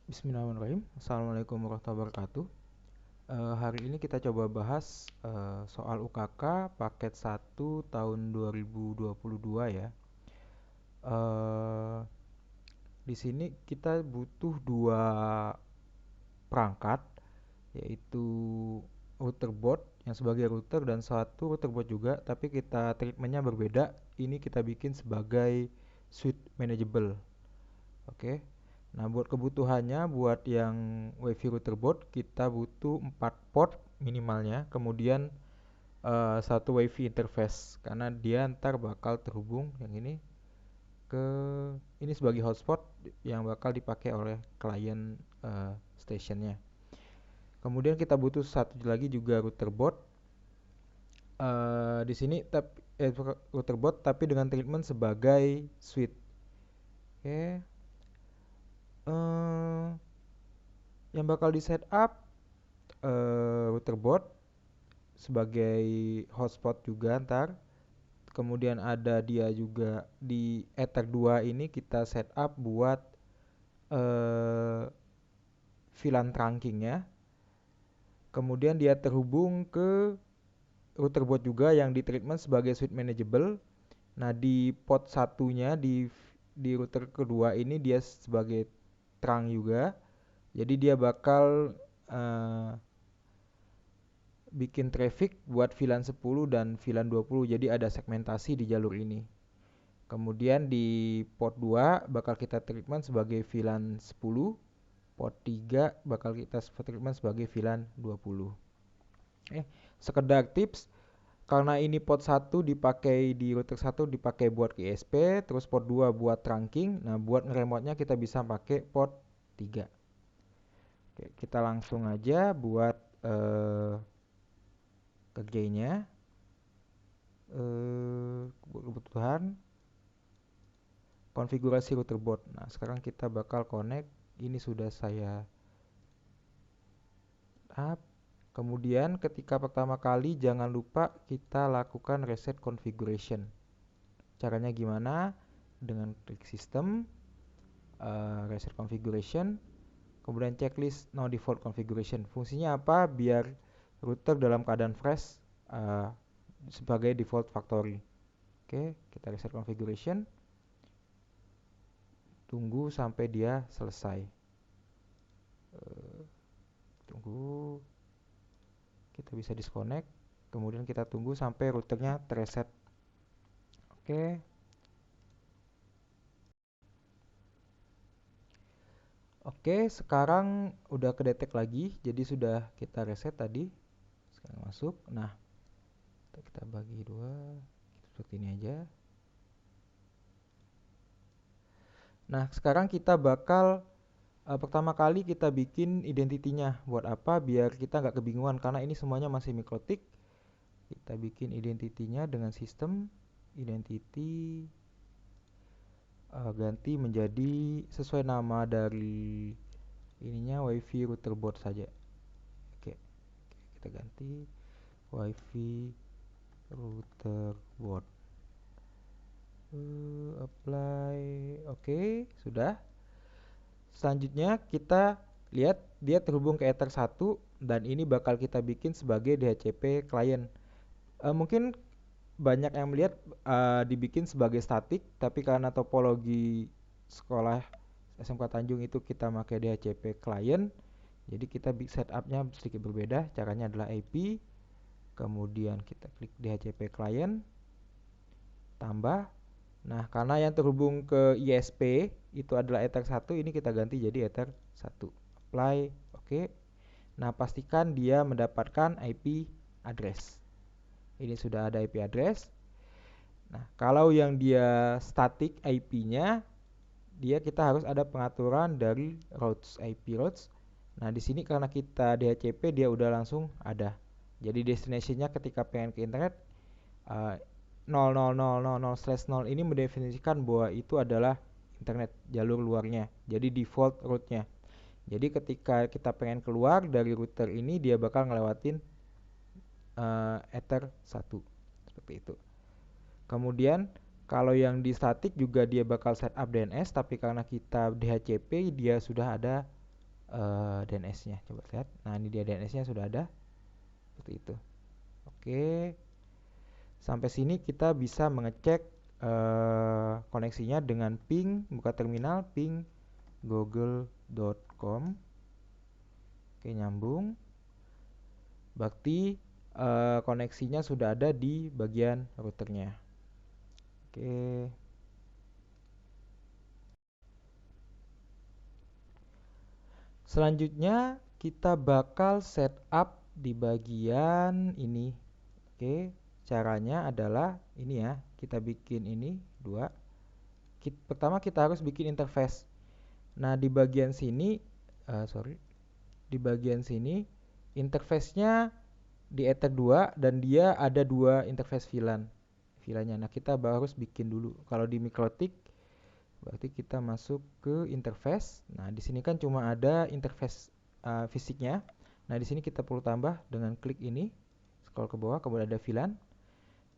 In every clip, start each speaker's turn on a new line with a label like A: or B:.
A: Bismillahirrahmanirrahim. Assalamualaikum warahmatullahi wabarakatuh. Hari ini kita coba bahas soal UKK paket 1 tahun 2022 ya. Eh, di sini kita butuh dua perangkat, yaitu router board yang sebagai router dan satu router board juga, tapi kita treatmentnya berbeda. Ini kita bikin sebagai switch manageable. Oke. Nah, buat kebutuhannya, buat yang WiFi router board, kita butuh 4 port minimalnya. Kemudian satu WiFi interface, karena dia ntar bakal terhubung yang ini ke ini sebagai hotspot yang bakal dipakai oleh klien stationnya. Kemudian kita butuh satu lagi juga router board. Di sini router board tapi dengan treatment sebagai switch. Oke. Eh, yang bakal di setup router board sebagai hotspot juga ntar. Kemudian ada dia juga di Ether 2 ini kita setup buat uh, VLAN trunkingnya. Kemudian dia terhubung ke router board juga yang di treatment sebagai switch manageable. Nah, di port satunya di router kedua ini dia sebagai trunk juga. Jadi dia bakal uh, bikin traffic buat VLAN 10 dan VLAN 20. Jadi ada segmentasi di jalur ini. Kemudian di port 2 bakal kita treatment sebagai VLAN 10, port 3 bakal kita treatment sebagai VLAN 20. Sekedar tips, karena ini port 1 dipakai di router 1 dipakai buat ISP, terus port 2 buat trunking. Nah, buat ngeremote-nya kita bisa pakai port 3. Oke, kita langsung aja buat kerjanya. Kebutuhan konfigurasi router board. Nah, sekarang kita bakal connect. Ini sudah saya up. Kemudian ketika pertama kali jangan lupa kita lakukan reset configuration. Caranya gimana? Dengan klik sistem, reset configuration, kemudian checklist no default configuration. Fungsinya apa? Biar router dalam keadaan fresh sebagai default factory. Oke, kita reset configuration. Tunggu sampai dia selesai. Tunggu. Kita bisa disconnect. Kemudian kita tunggu sampai routernya terreset. Oke. Oke, sekarang udah kedetek lagi. Jadi sudah kita reset tadi. Sekarang masuk. Nah, kita bagi dua. Seperti ini aja. Nah, sekarang kita bakal pertama kali kita bikin identitinya. Buat apa? Biar kita nggak kebingungan karena ini semuanya masih mikrotik. Kita bikin identitinya dengan sistem identity ganti menjadi sesuai nama dari ininya WiFi router board saja. Oke, kita ganti WiFi router board. Apply. Oke, sudah. Selanjutnya kita lihat dia terhubung ke Ether 1 dan ini bakal kita bikin sebagai DHCP client. Mungkin banyak yang melihat dibikin sebagai statik, tapi karena topologi sekolah SMK Tanjung itu kita pakai DHCP client, jadi kita setupnya sedikit berbeda. Caranya adalah IP, kemudian kita klik DHCP client, tambah. Nah, karena yang terhubung ke ISP itu adalah Ether 1, ini kita ganti jadi Ether 1. Apply, oke. Nah, pastikan dia mendapatkan IP address. Ini sudah ada IP address. Nah, kalau yang dia static IP-nya, dia kita harus ada pengaturan dari routes, IP routes. Nah, di sini karena kita DHCP dia udah langsung ada. Jadi destination-nya ketika pengen ke internet 00000/0 ini mendefinisikan bahwa itu adalah internet jalur luarnya. Jadi default route-nya. Jadi ketika kita pengen keluar dari router ini dia bakal ngelewatin Ether 1 seperti itu. Kemudian kalau yang di static juga dia bakal setup DNS, tapi karena kita DHCP dia sudah ada DNS-nya. Coba lihat. Nah, ini dia DNS-nya sudah ada seperti itu. Oke. Sampai sini kita bisa mengecek koneksinya dengan ping, buka terminal ping google.com. Oke, nyambung. Berarti koneksinya sudah ada di bagian routernya. Oke. Selanjutnya kita bakal setup di bagian ini. Oke, caranya adalah ini ya. Kita bikin ini dua. Pertama kita harus bikin interface. Nah, di bagian sini di bagian sini interface-nya di Ether 2 dan dia ada dua interface VLAN-nya. Nah, kita harus bikin dulu. Kalau di MikroTik berarti kita masuk ke interface. Nah, di sini kan cuma ada interface fisiknya. Nah, di sini kita perlu tambah dengan klik ini. Scroll ke bawah, kemudian ada VLAN.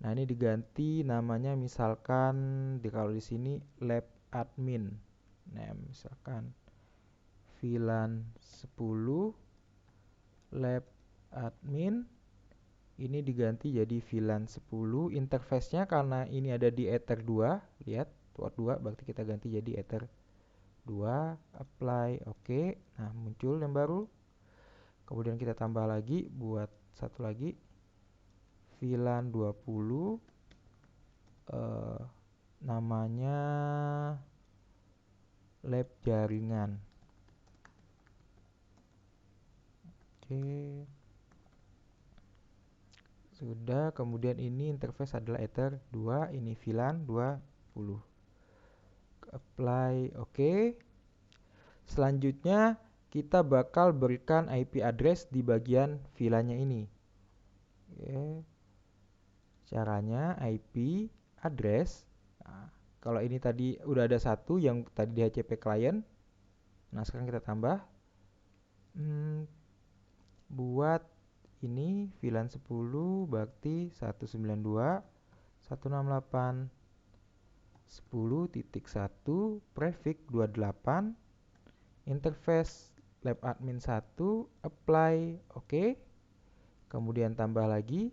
A: Nah, ini diganti namanya misalkan kalau di sini lab admin. Nah, misalkan VLAN 10 lab admin ini diganti jadi VLAN 10. Interface-nya karena ini ada di Ether 2, lihat port 2 berarti kita ganti jadi Ether 2, apply, oke. Nah, muncul yang baru. Kemudian kita tambah lagi buat satu lagi VLAN 20 namanya lab jaringan. Oke. Sudah, kemudian ini interface adalah Ether 2, ini VLAN 20. Apply, oke. Selanjutnya kita bakal berikan IP address di bagian VLAN-nya ini. Oke. Caranya IP address. Nah, kalau ini tadi udah ada satu yang tadi DHCP client. Nah, sekarang kita tambah. Buat ini VLAN 10 berarti 192.168.10.1 prefix 28 interface lab admin 1 apply, oke. Kemudian tambah lagi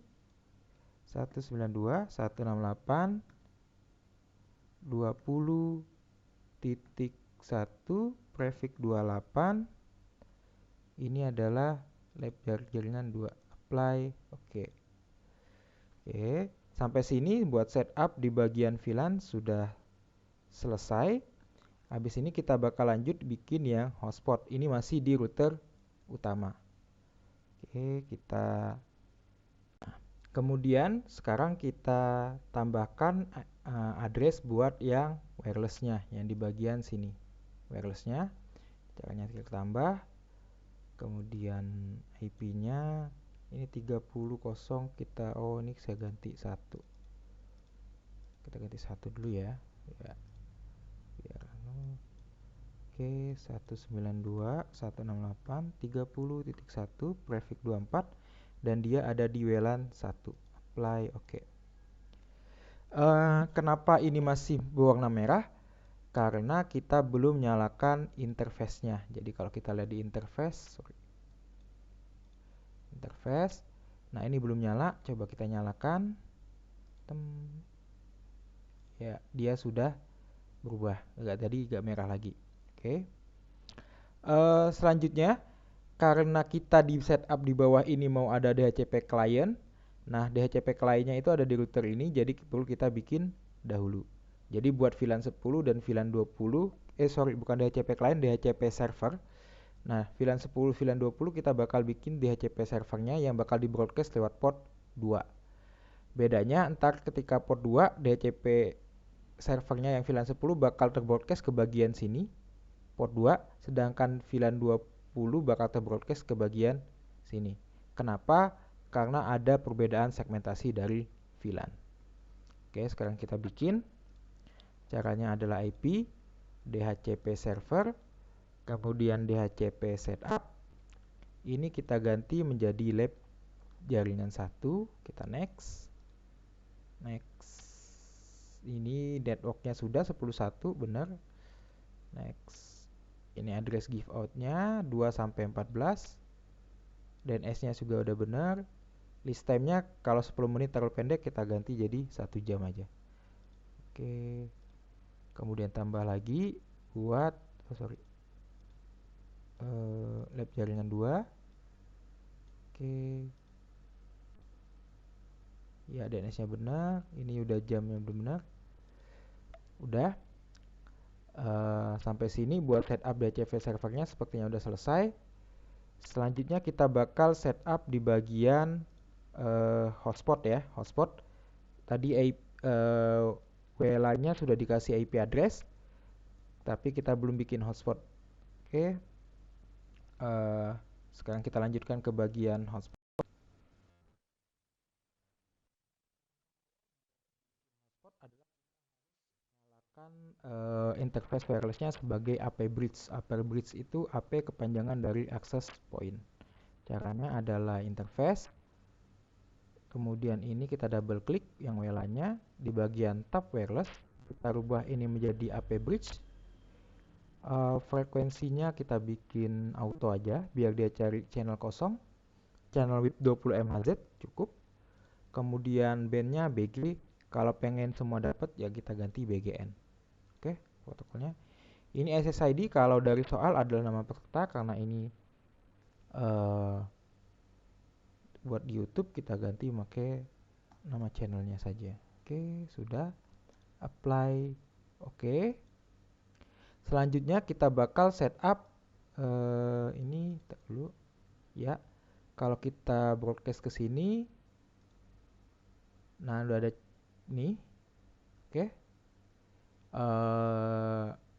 A: 192.168.20.1 prefix 28. Ini adalah lab jaringan 2, apply, oke. Oke, sampai sini buat setup di bagian VLAN sudah selesai. Habis ini kita bakal lanjut bikin yang hotspot. Ini masih di router utama. Oke, kemudian sekarang kita tambahkan address buat yang wirelessnya yang di bagian sini. Wirelessnya caranya kita tambah. Kemudian IP-nya ini 30 kita ini saya ganti 1. Kita ganti 1 dulu ya. Biar oke, 192.168.30.1 prefix 24 dan dia ada di WLAN 1. Apply, oke. Kenapa ini masih berwarna merah? Karena kita belum nyalakan interface-nya. Jadi kalau kita lihat di interface, nah ini belum nyala, coba kita nyalakan. Ya, dia sudah berubah, tadi agak merah lagi. Oke. Selanjutnya, karena kita di setup di bawah ini mau ada DHCP client. Nah, DHCP client-nya itu ada di router ini, jadi perlu kita bikin dahulu. Jadi buat VLAN 10 dan VLAN 20, bukan DHCP client, DHCP server. Nah, VLAN 10, VLAN 20 kita bakal bikin DHCP servernya yang bakal di broadcast lewat port 2. Bedanya entar ketika port 2 DHCP servernya yang VLAN 10 bakal terbroadcast ke bagian sini, port 2, sedangkan VLAN 20 bakal terbroadcast ke bagian sini. Kenapa? Karena ada perbedaan segmentasi dari VLAN. Oke, sekarang kita bikin. Caranya adalah IP, DHCP server, kemudian DHCP setup. Ini kita ganti menjadi lab jaringan 1. Kita next. Ini networknya sudah 10.1, benar. Next. Ini address give out-nya 2 sampai 14. DNS-nya juga udah benar. List time-nya kalau 10 menit terlalu pendek kita ganti jadi 1 jam aja. Oke. Kemudian tambah lagi buat lab jaringan 2. Oke. Ya, DNS-nya benar. Ini udah jamnya belum benar. Udah. Sampai sini buat setup DHCP servernya sepertinya udah selesai. Selanjutnya kita bakal setup di bagian hotspot ya. Hotspot. Tadi WLAN-nya sudah dikasih IP address, tapi kita belum bikin hotspot. Oke. Sekarang kita lanjutkan ke bagian hotspot. Hotspot adalah menggunakan interface wirelessnya sebagai AP bridge. AP bridge itu AP kepanjangan dari access point. Caranya adalah interface. Kemudian ini kita double klik yang WLAN-nya di bagian tab wireless. Kita rubah ini menjadi AP bridge. Frekuensinya kita bikin auto aja biar dia cari channel kosong. Channel width 20 MHz cukup. Kemudian bandnya BG. Kalau pengen semua dapat ya kita ganti BGN. Oke, protokolnya. Ini SSID kalau dari soal adalah nama peserta, karena ini buat di YouTube kita ganti pakai nama channelnya saja. Oke, sudah. Apply. Oke. Selanjutnya kita bakal setup ini dulu ya. Kalau kita broadcast ke sini, nah udah ada nih. Oke.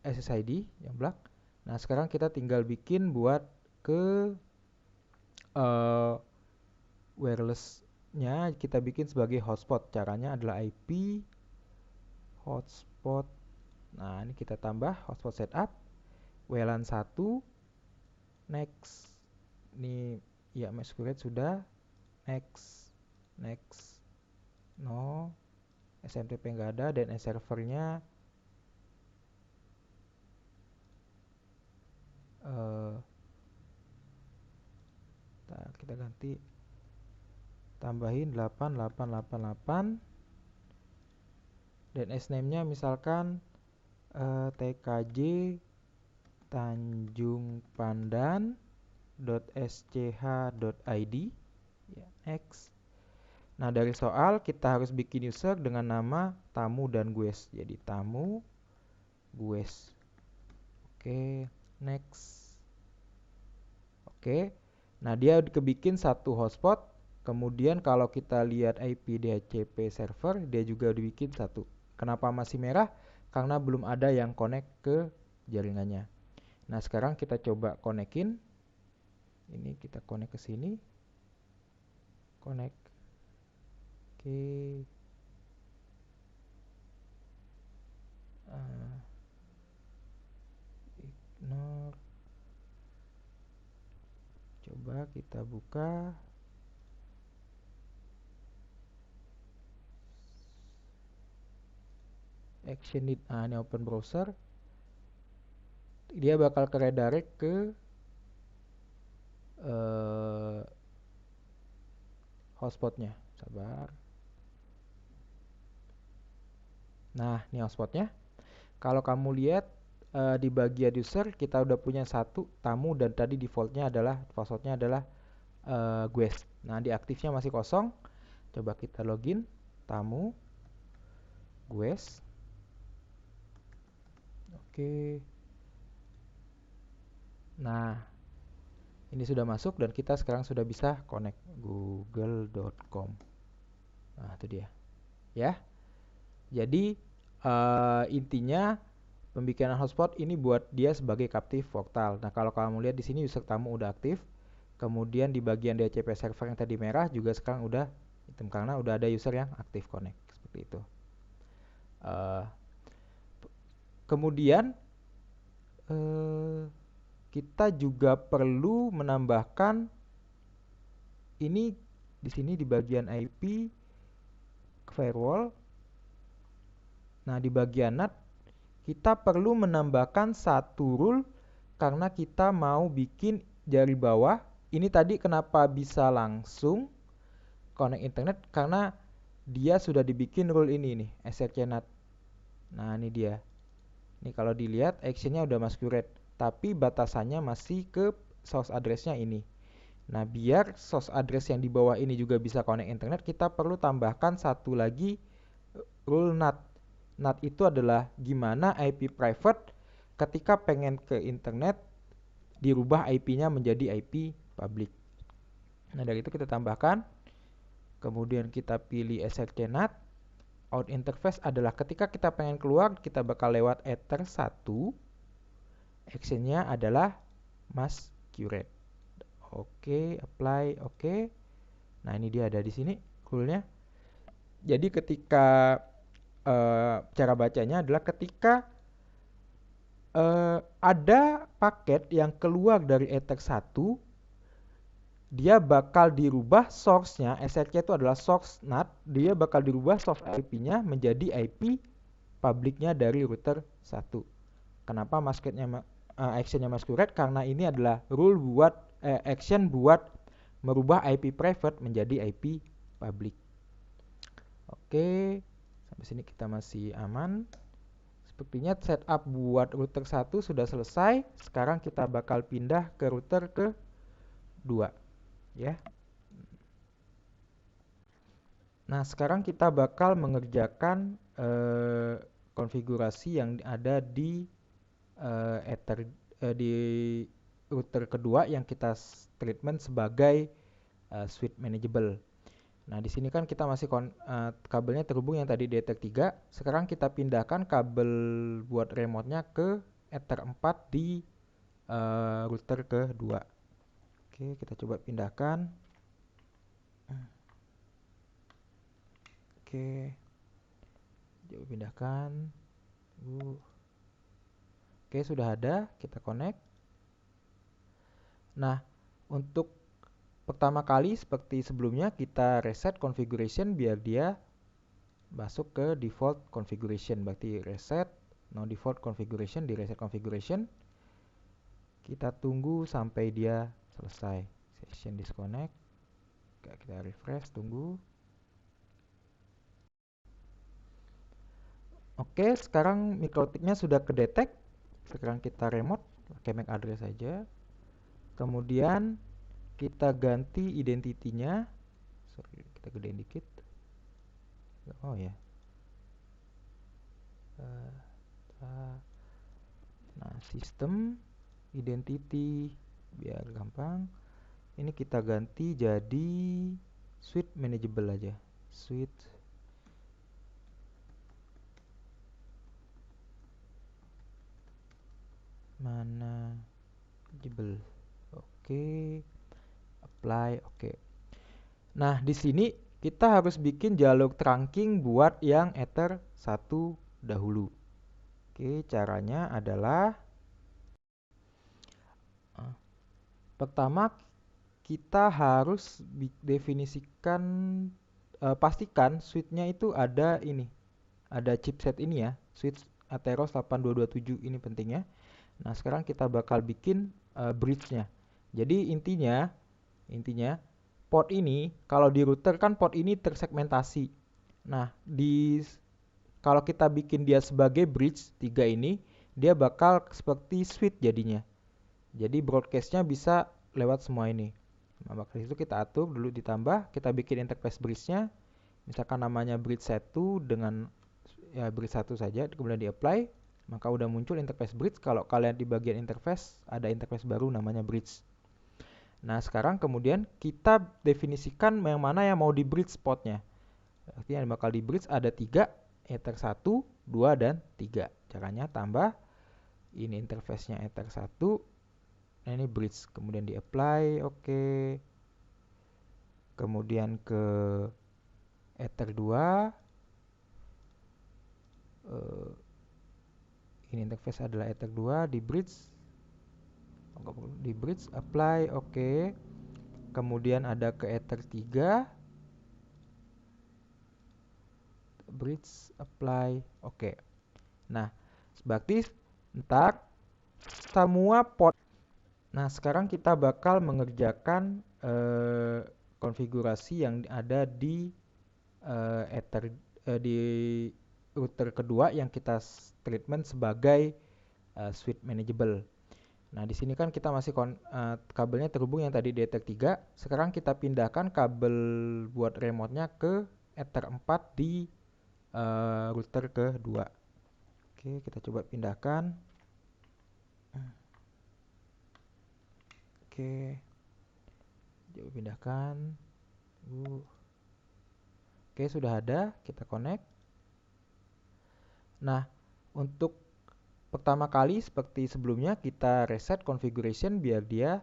A: SSID yang black. Nah, sekarang kita tinggal bikin buat ke wireless-nya kita bikin sebagai hotspot. Caranya adalah IP hotspot. Nah, ini kita tambah hotspot setup WLAN 1 next. Ini ya masquerade sudah. Next. No. SMTP nggak ada, dan servernya kita ganti, tambahin 8888, dan name-nya misalkan tkj Tanjung Pandan.sch.id ya, next. Nah, dari soal kita harus bikin user dengan nama tamu dan guest. Jadi tamu guest. Oke, next. Oke. Nah, dia kebikin satu hotspot. Kemudian kalau kita lihat IP DHCP server, dia juga dibikin satu. Kenapa masih merah? Karena belum ada yang connect ke jaringannya. Nah, sekarang kita coba konekin. Ini kita connect ke sini. Connect. Oke. Ignore. Coba kita buka. Action need. Ini open browser. Dia bakal ke redirect ke hotspotnya. Sabar. Nah, ini hotspotnya. Kalau kamu lihat di bagian user kita udah punya satu tamu, dan tadi defaultnya adalah passwordnya adalah guest. Nah, di aktifnya masih kosong. Coba kita login tamu guest. Oke. Nah, ini sudah masuk dan kita sekarang sudah bisa connect google.com. Nah, itu dia. Ya. Jadi intinya pembikinan hotspot ini buat dia sebagai captive portal. Nah, kalau kamu lihat di sini user tamu udah aktif. Kemudian di bagian DHCP server yang tadi merah juga sekarang udah hitam karena udah ada user yang aktif connect seperti itu. Kemudian kita juga perlu menambahkan ini di sini di bagian IP firewall. Nah, di bagian NAT kita perlu menambahkan satu rule karena kita mau bikin dari bawah. Ini tadi kenapa bisa langsung connect internet, karena dia sudah dibikin rule ini nih, srcNAT. Nah, ini dia. Ini kalau dilihat actionnya udah masquerade, tapi batasannya masih ke source address-nya ini. Nah, biar source address yang di bawah ini juga bisa connect internet, kita perlu tambahkan satu lagi rule NAT. NAT itu adalah gimana IP private ketika pengen ke internet dirubah IP-nya menjadi IP public. Nah, dari itu kita tambahkan, kemudian kita pilih srcNAT. Out interface adalah ketika kita pengen keluar, kita bakal lewat ether 1. Actionnya adalah masquerade. Oke, apply, oke. Nah, ini dia ada di sini rule-nya. Jadi ketika cara bacanya adalah ketika ada paket yang keluar dari ether 1, dia bakal dirubah source-nya, src itu adalah source NAT, dia bakal dirubah source IP-nya menjadi IP public-nya dari router 1. Kenapa actionnya masquerade? Karena ini adalah rule buat action buat merubah IP private menjadi IP public. Oke, sampai sini kita masih aman. Sepertinya setup buat router 1 sudah selesai. Sekarang kita bakal pindah ke router ke 2, ya. Nah, sekarang kita bakal mengerjakan konfigurasi yang ada di di router kedua yang kita treatment sebagai switch manageable. Nah, di sini kan kita masih kabelnya terhubung yang tadi di Ether 3. Sekarang kita pindahkan kabel buat remote-nya ke Ether 4 di router kedua. Oke, kita coba pindahkan. Oke, coba pindahkan. Oke, sudah ada. Kita connect. Nah, untuk pertama kali seperti sebelumnya kita reset configuration biar dia masuk ke default configuration. Berarti reset no default configuration, di reset configuration. Kita tunggu sampai dia selesai. Session disconnect. Kita refresh, tunggu. Oke, sekarang MikroTik-nya sudah kedetek. Sekarang kita remote pakai MAC address saja. Kemudian kita ganti identitinya. Sorry, kita gedein dikit. Oh ya. Nah, sistem identity biar gampang. Ini kita ganti jadi switch manageable aja. Switch manageable. Oke. Apply, oke. Nah, di sini kita harus bikin jalur trunking buat yang Ether 1 dahulu. Oke, caranya adalah pertama kita harus definisikan, pastikan switch-nya itu ada ini. Ada chipset ini ya, switch Atheros 8227 ini pentingnya. Nah, sekarang kita bakal bikin bridge-nya. Jadi intinya port ini kalau di router kan port ini tersegmentasi. Nah, kalau kita bikin dia sebagai bridge 3 ini, dia bakal seperti switch jadinya. Jadi broadcast-nya bisa lewat semua ini. Nah, maka itu kita atur dulu, ditambah kita bikin interface bridge-nya. Misalkan namanya bridge 1 dengan ya bridge 1 saja, kemudian di-apply, maka udah muncul interface bridge. Kalau kalian di bagian interface ada interface baru namanya bridge. Nah, sekarang kemudian kita definisikan yang mana yang mau di bridge spotnya. Artinya yang bakal di bridge ada 3, Ether 1, 2, dan 3. Caranya tambah ini interface-nya Ether 1. Nah, ini bridge, kemudian di apply, oke. Kemudian ke Ether 2. Ini interface adalah Ether 2 di bridge. Di bridge apply, oke. Kemudian ada ke Ether 3. Bridge apply, oke. Nah, berarti ntar semua port. Nah, sekarang kita bakal mengerjakan konfigurasi yang ada di Ether di router kedua yang kita treatment sebagai switch manageable. Nah, di sini kan kita masih kabelnya terhubung yang tadi di Ether 3. Sekarang kita pindahkan kabel buat remote-nya ke Ether 4 di router kedua. Oke, kita coba pindahkan. Oke, coba pindahkan. Oke, sudah ada. Kita connect. Nah, untuk pertama kali seperti sebelumnya kita reset configuration biar dia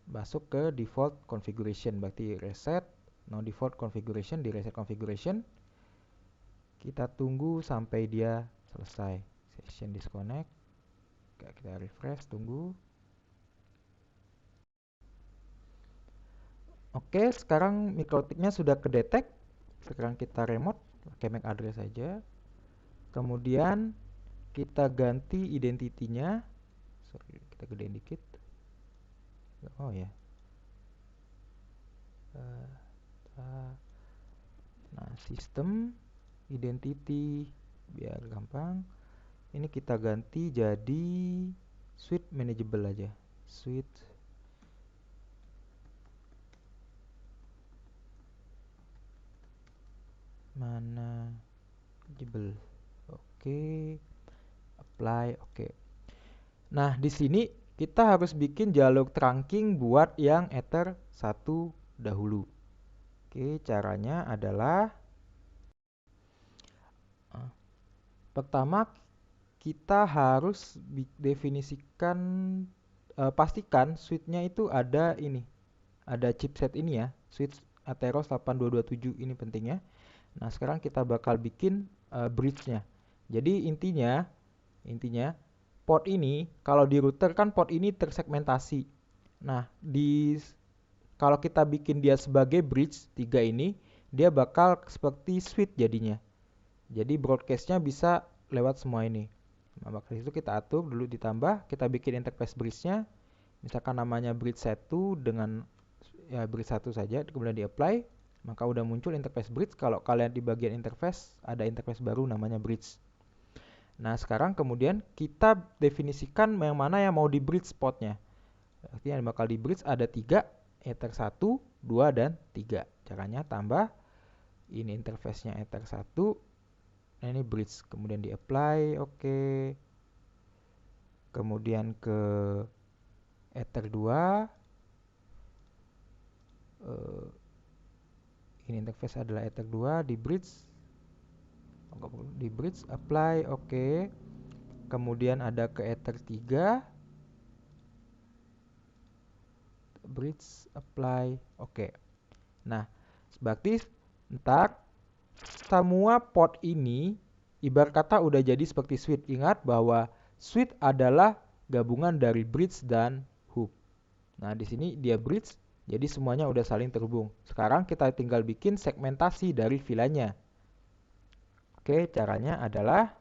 A: masuk ke default configuration. Berarti reset, no default configuration, di reset configuration. Kita tunggu sampai dia selesai. Session disconnect. Kita refresh, tunggu. Oke, sekarang mikrotiknya sudah kedetek. Sekarang kita remote, pakai MAC address saja. Kemudian kita ganti identitinya. Sorry, kita gedein dikit. Oh ya. Nah, sistem identity biar gampang. Ini kita ganti jadi switch manageable aja. Switch manageable. Oke. Apply, oke. Nah, di sini kita harus bikin jalur trunking buat yang Ether 1 dahulu. Oke, caranya adalah pertama kita harus definisikan pastikan switch-nya itu ada ini. Ada chipset ini ya, switch Atheros 8227 ini pentingnya. Nah, sekarang kita bakal bikin bridge-nya. Jadi intinya port ini kalau di router kan port ini tersegmentasi. Nah, kalau kita bikin dia sebagai bridge 3 ini, dia bakal seperti switch jadinya. Jadi broadcast-nya bisa lewat semua ini. Nah, maka itu kita atur dulu ditambah, kita bikin interface bridge-nya. Misalkan namanya bridge 1 dengan ya bridge 1 saja, kemudian di-apply, maka udah muncul interface bridge. Kalau kalian di bagian interface ada interface baru namanya bridge. Nah, sekarang kemudian kita definisikan yang mana yang mau di bridge spotnya. Artinya yang bakal di bridge ada 3, Ether 1, 2, dan 3. Caranya tambah ini interface-nya Ether 1. Nah, ini bridge, kemudian di apply, oke. Kemudian ke Ether 2. Ini interface adalah Ether 2 di bridge apply, oke. Kemudian ada ke Ether 3. Bridge apply, oke. Nah, berarti ntar semua port ini ibarat kata udah jadi seperti switch. Ingat bahwa switch adalah gabungan dari bridge dan hub. Nah, di sini dia bridge, jadi semuanya udah saling terhubung. Sekarang kita tinggal bikin segmentasi dari VLAN-nya. Oke, caranya adalah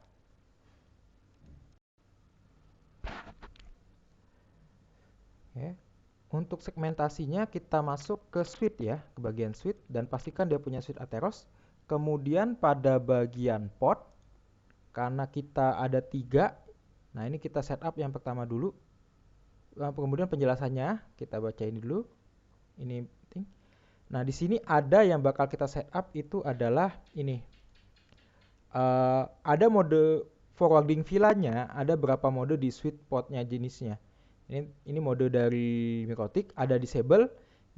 A: untuk segmentasinya kita masuk ke switch ya, ke bagian switch dan pastikan dia punya switch Atheros. Kemudian pada bagian port, karena kita ada 3, nah ini kita setup yang pertama dulu. Kemudian penjelasannya kita bacain dulu. Ini penting. Nah, di sini ada yang bakal kita setup itu adalah ini. Ada mode forwarding VLAN-nya, ada berapa mode di switch portnya jenisnya. Ini mode dari Mikrotik, ada disable,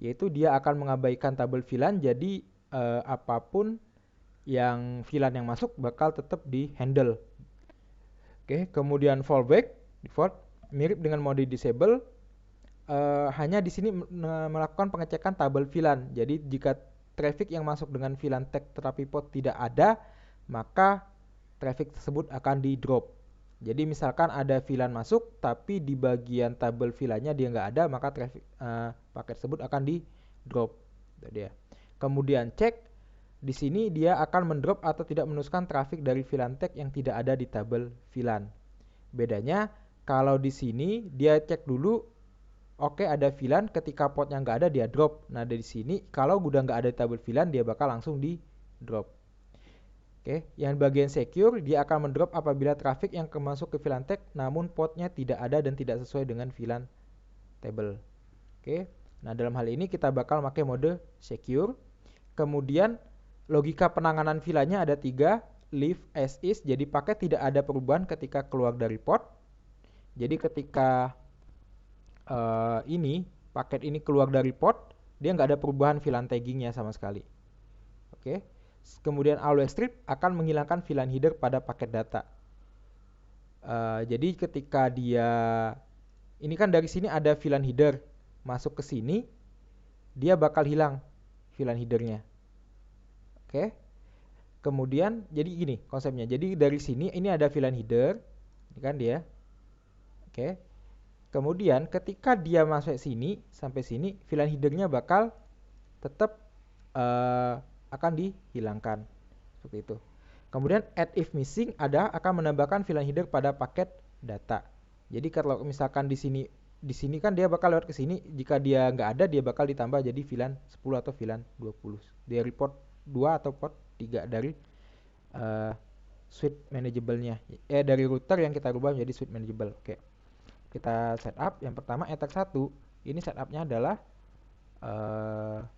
A: yaitu dia akan mengabaikan tabel VLAN, jadi apapun yang VLAN yang masuk bakal tetap di handle. Oke, kemudian fallback default mirip dengan mode disable, hanya di sini melakukan pengecekan tabel VLAN. Jadi jika traffic yang masuk dengan VLAN tag tetapi port tidak ada, maka traffic tersebut akan di drop. Jadi misalkan ada VLAN masuk tapi di bagian tabel VLAN-nya dia nggak ada, maka paket tersebut akan di drop. Itu dia. Kemudian cek di sini dia akan mendrop atau tidak meneruskan traffic dari VLAN tag yang tidak ada di tabel VLAN. Bedanya Kalau di sini dia cek dulu, oke ada VLAN, ketika portnya nggak ada dia drop. Nah dari sini kalau udah nggak ada tabel VLAN dia bakal langsung di drop. Oke, yang bagian secure dia akan mendrop apabila traffic yang masuk ke VLAN tag namun portnya tidak ada dan tidak sesuai dengan VLAN table. Oke, nah dalam hal ini kita bakal pakai mode secure. Kemudian logika penanganan VLAN-nya ada 3, leave as is, jadi paket tidak ada perubahan ketika keluar dari port. Jadi ketika paket ini keluar dari port, dia nggak ada perubahan VLAN taggingnya sama sekali. Oke. Kemudian always strip akan menghilangkan VLAN header pada paket data. Jadi ketika dia ini kan dari sini ada VLAN header masuk ke sini, dia bakal hilang VLAN headernya. Oke. Kemudian jadi gini konsepnya. Jadi dari sini ini ada VLAN header, ini kan dia. Oke. Kemudian ketika dia masuk sini sampai sini, VLAN headernya bakal tetap akan dihilangkan seperti itu. Kemudian add if missing akan menambahkan VLAN header pada paket data. Jadi kalau misalkan di sini kan dia bakal lewat ke sini, jika dia nggak ada dia bakal ditambah jadi VLAN 10 atau VLAN 20. Dia report 2 atau port 3 dari switch manageable-nya. Dari router yang kita rubah menjadi switch manageable. Oke. Kita setup. Yang pertama Ether 1. Ini setupnya adalah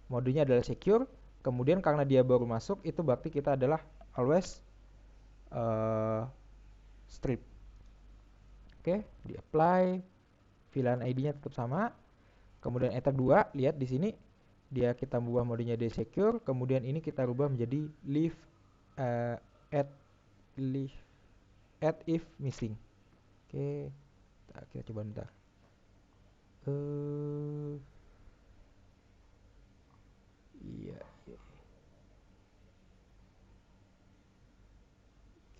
A: modenya adalah secure. Kemudian karena dia baru masuk, itu berarti kita adalah always strip. Oke, di apply, VLAN ID-nya tetap sama. Kemudian Ether 2, lihat di sini kita ubah modenya di secure. Kemudian ini kita rubah menjadi leave add if missing. Oke, kita coba bentar. Iya.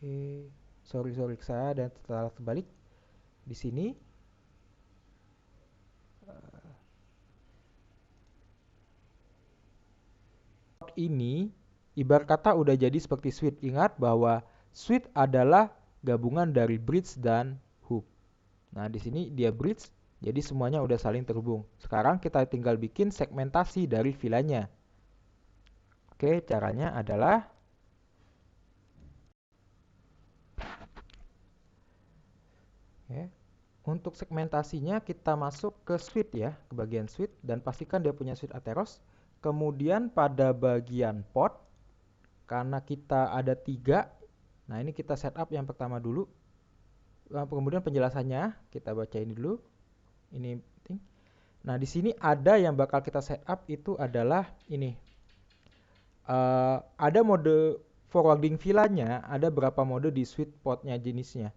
A: Oke, sorry saya dan setelah terbalik di sini. Ini ibarat kata udah jadi seperti switch. Ingat bahwa switch adalah gabungan dari bridge dan hub. Nah, di sini dia bridge, jadi semuanya udah saling terhubung. Sekarang kita tinggal bikin segmentasi dari VLAN-nya. Oke, caranya adalah untuk segmentasinya kita masuk ke switch ya, ke bagian switch dan pastikan dia punya switch Atheros. Kemudian pada bagian port, karena kita ada 3, nah ini kita setup yang pertama dulu. Kemudian penjelasannya kita baca ini dulu. Ini penting. Nah di sini ada yang bakal kita setup itu adalah ini. Ada mode forwarding VLAN-nya, ada berapa mode di switch portnya jenisnya.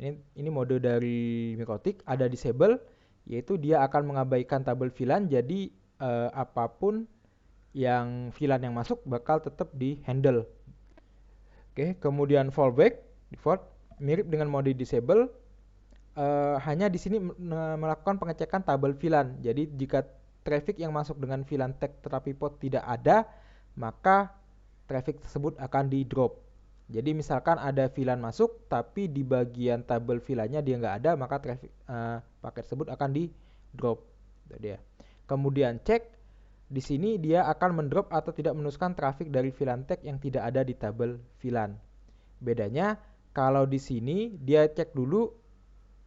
A: Ini mode dari MikroTik, ada disable, yaitu dia akan mengabaikan tabel VLAN, jadi apapun yang VLAN yang masuk bakal tetap di handle. Oke, kemudian fallback default mirip dengan mode disable, hanya di sini melakukan pengecekan tabel VLAN. Jadi jika traffic yang masuk dengan VLAN tag tetapi port tidak ada, maka traffic tersebut akan di drop. Jadi misalkan ada VLAN masuk tapi di bagian tabel VLAN-nya dia nggak ada, maka paket tersebut akan di drop. Itu dia. Kemudian cek di sini dia akan mendrop atau tidak meneruskan traffic dari VLAN tag yang tidak ada di tabel VLAN. Bedanya kalau di sini dia cek dulu,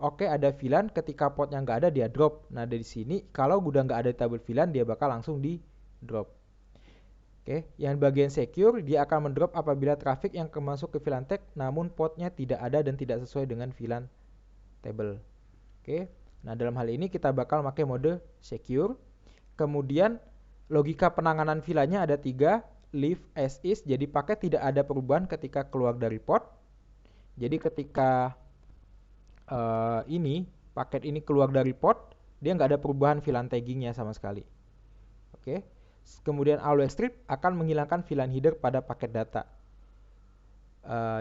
A: oke ada VLAN, ketika portnya nggak ada dia drop. Nah dari sini kalau udah nggak ada tabel VLAN dia bakal langsung di drop. Oke, yang bagian secure dia akan mendrop apabila traffic yang masuk ke VLAN tag namun portnya tidak ada dan tidak sesuai dengan VLAN table. Oke, nah dalam hal ini kita bakal pakai mode secure. Kemudian logika penanganan VLAN-nya ada 3, leave as is, jadi paket tidak ada perubahan ketika keluar dari port. Jadi ketika paket ini keluar dari port, dia nggak ada perubahan VLAN taggingnya sama sekali. Oke. Kemudian always strip akan menghilangkan VLAN header pada paket data.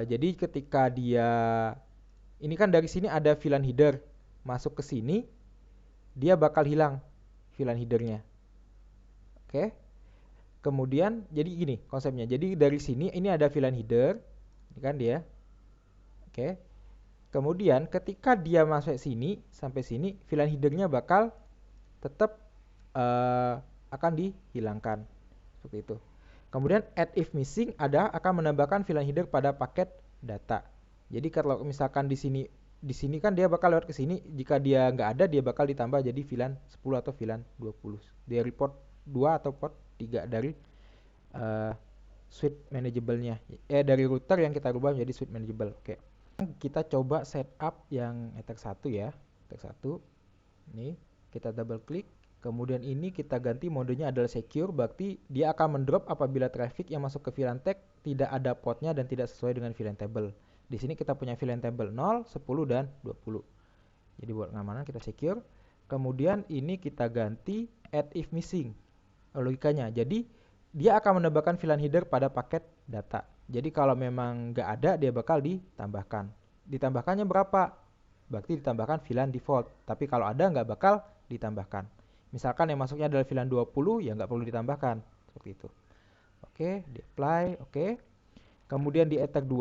A: Jadi ketika dia ini kan dari sini ada VLAN header masuk ke sini, dia bakal hilang VLAN headernya. Oke. Kemudian jadi gini konsepnya. Jadi dari sini ini ada VLAN header, ini kan dia. Oke. Kemudian ketika dia masuk sini sampai sini, VLAN headernya bakal tetap akan dihilangkan seperti itu. Kemudian add if missing akan menambahkan VLAN header pada paket data. Jadi kalau misalkan di sini kan dia bakal lewat ke sini, jika dia nggak ada dia bakal ditambah jadi VLAN 10 atau VLAN 20. Dari port 2 atau port 3 dari switch manageable-nya. Dari router yang kita rubah menjadi switch manageable. Oke. Kita coba setup yang ether 1 ya. Ether 1. Ini kita double klik. Kemudian ini kita ganti modenya adalah secure, berarti dia akan mendrop apabila traffic yang masuk ke VLAN tag tidak ada portnya dan tidak sesuai dengan VLAN table. Di sini kita punya VLAN table 0, 10 dan 20. Jadi buat pengamanan kita secure. Kemudian ini kita ganti add if missing. Logikanya. Jadi dia akan menambahkan VLAN header pada paket data. Jadi kalau memang nggak ada dia bakal ditambahkan. Ditambahkannya berapa? Berarti ditambahkan VLAN default. Tapi kalau ada nggak bakal ditambahkan. Misalkan yang masuknya adalah VLAN 20, ya nggak perlu ditambahkan. Seperti itu. Oke, di apply, oke. Kemudian di ether 2.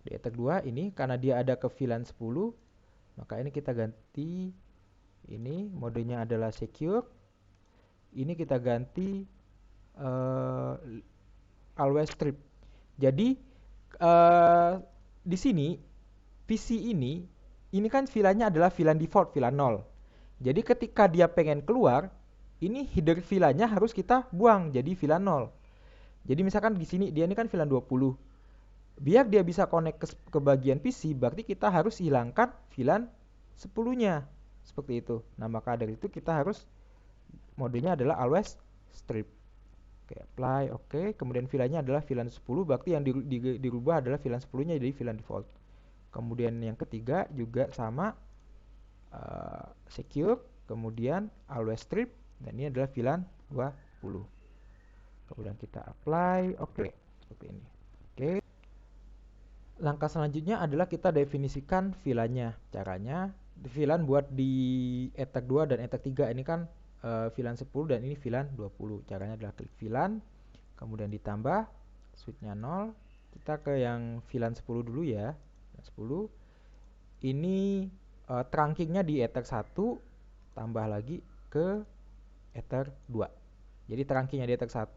A: Di ether 2 ini karena dia ada ke VLAN 10, maka ini kita ganti. Ini modenya adalah secure. Ini kita ganti always strip. Jadi di sini PC ini kan VLAN-nya adalah VLAN default, VLAN 0. Jadi ketika dia pengen keluar, ini header VLAN-nya harus kita buang jadi VLAN 0. Jadi misalkan di sini dia ini kan VLAN 20. Biar dia bisa connect ke bagian PC, berarti kita harus hilangkan VLAN 10-nya. Seperti itu. Nah, maka dari itu kita harus modenya adalah always strip. Oke, apply, oke. Kemudian VLAN-nya adalah VLAN 10, berarti yang dirubah adalah VLAN 10-nya jadi VLAN default. Kemudian yang ketiga juga sama, secure, kemudian always strip, dan ini adalah VLAN 20. Kemudian kita apply, oke, seperti ini. Oke. Langkah selanjutnya adalah kita definisikan VLAN-nya. Caranya, VLAN buat di ether 2 dan ether 3 ini kan VLAN 10 dan ini VLAN 20. Caranya adalah klik VLAN, kemudian ditambah switch-nya 0. Kita ke yang VLAN 10 dulu ya. 10. Ini trunkingnya di ether 1 tambah lagi ke ether 2. Jadi trunkingnya di ether 1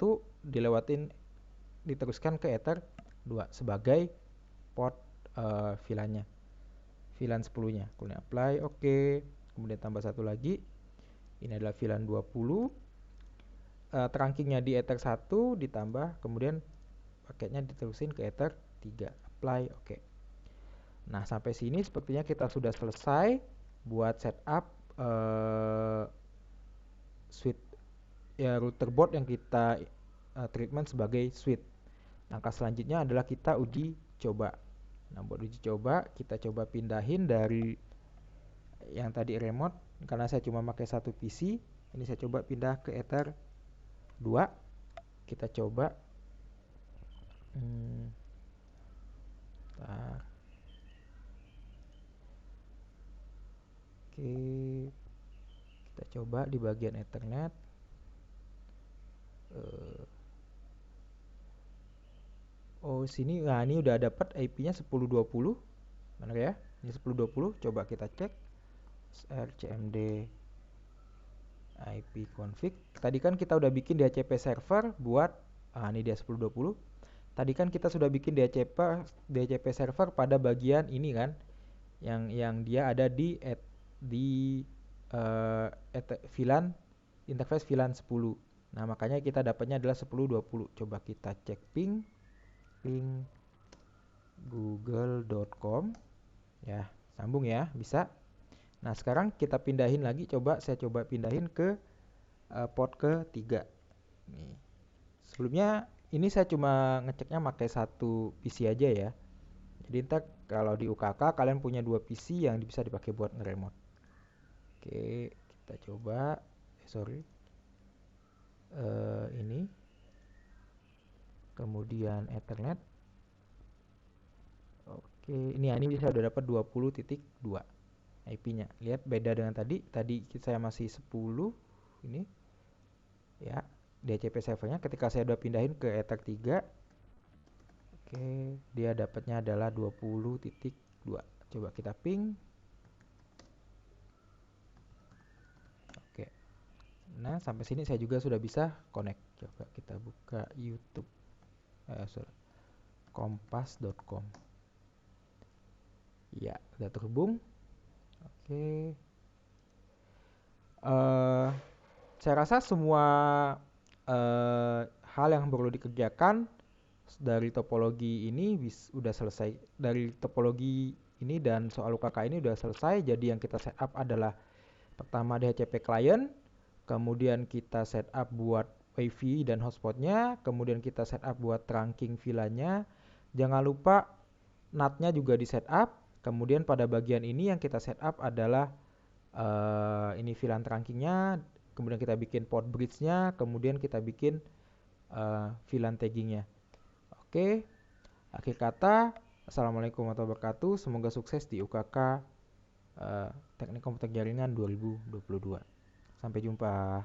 A: diteruskan ke ether 2 sebagai port VLAN-nya. VLAN 10-nya. Kemudian apply, oke. Kemudian tambah satu lagi. Ini adalah VLAN 20. Trunkingnya di ether 1 ditambah, kemudian paketnya diterusin ke ether 3. Apply, oke. Nah, sampai sini sepertinya kita sudah selesai buat setup switch ya, router board yang kita treatment sebagai switch. Langkah selanjutnya adalah kita uji coba. Nah, buat uji coba kita coba pindahin dari yang tadi remote, karena saya cuma pakai satu PC. Ini saya coba pindah ke ether 2. Kita coba Oke, kita coba di bagian Ethernet. Sini, nah ini udah dapat IP-nya 1020. Mana ya? Ini 1020. Coba kita cek rcmd IP config. Tadi kan kita udah bikin DHCP server buat ini dia 1020. Tadi kan kita sudah bikin DHCP server pada bagian ini kan, yang dia ada di VLAN interface VLAN 10. Nah, makanya kita dapatnya adalah 1020. Coba kita cek ping google.com ya, sambung ya, bisa. Nah, sekarang kita pindahin lagi, saya coba pindahin ke port ke-3 nih. Sebelumnya ini saya cuma ngeceknya pakai satu PC aja ya. Jadi ntar kalau di UKK kalian punya 2 PC yang bisa dipakai buat nge-remote. Oke, kita coba. Ini. Kemudian Ethernet. Oke, ini bisa udah dapat 20.2 IP-nya. Lihat beda dengan tadi. Tadi saya masih 10 ini. Ya, DHCP servernya ketika saya udah pindahin ke ether 3. Oke, dia dapatnya adalah 20.2. Coba kita ping. Oke. Nah, sampai sini saya juga sudah bisa connect. Coba kita buka YouTube. Kompas.com. Ya, sudah terhubung. Oke. Saya rasa semua hal yang perlu dikerjakan dari topologi ini udah selesai. Dari topologi ini dan soal UKK ini udah selesai. Jadi yang kita setup adalah pertama DHCP client, kemudian kita setup buat WiFi dan hotspotnya, kemudian kita setup buat trunking VLAN-nya. Jangan lupa NAT-nya juga di setup. Kemudian pada bagian ini yang kita setup adalah ini VLAN trunkingnya, kemudian kita bikin port bridge-nya, kemudian kita bikin VLAN tagging-nya. Oke, akhir kata, Assalamualaikum warahmatullahi wabarakatuh. Semoga sukses di UKK Teknik Komputer Jaringan 2022. Sampai jumpa.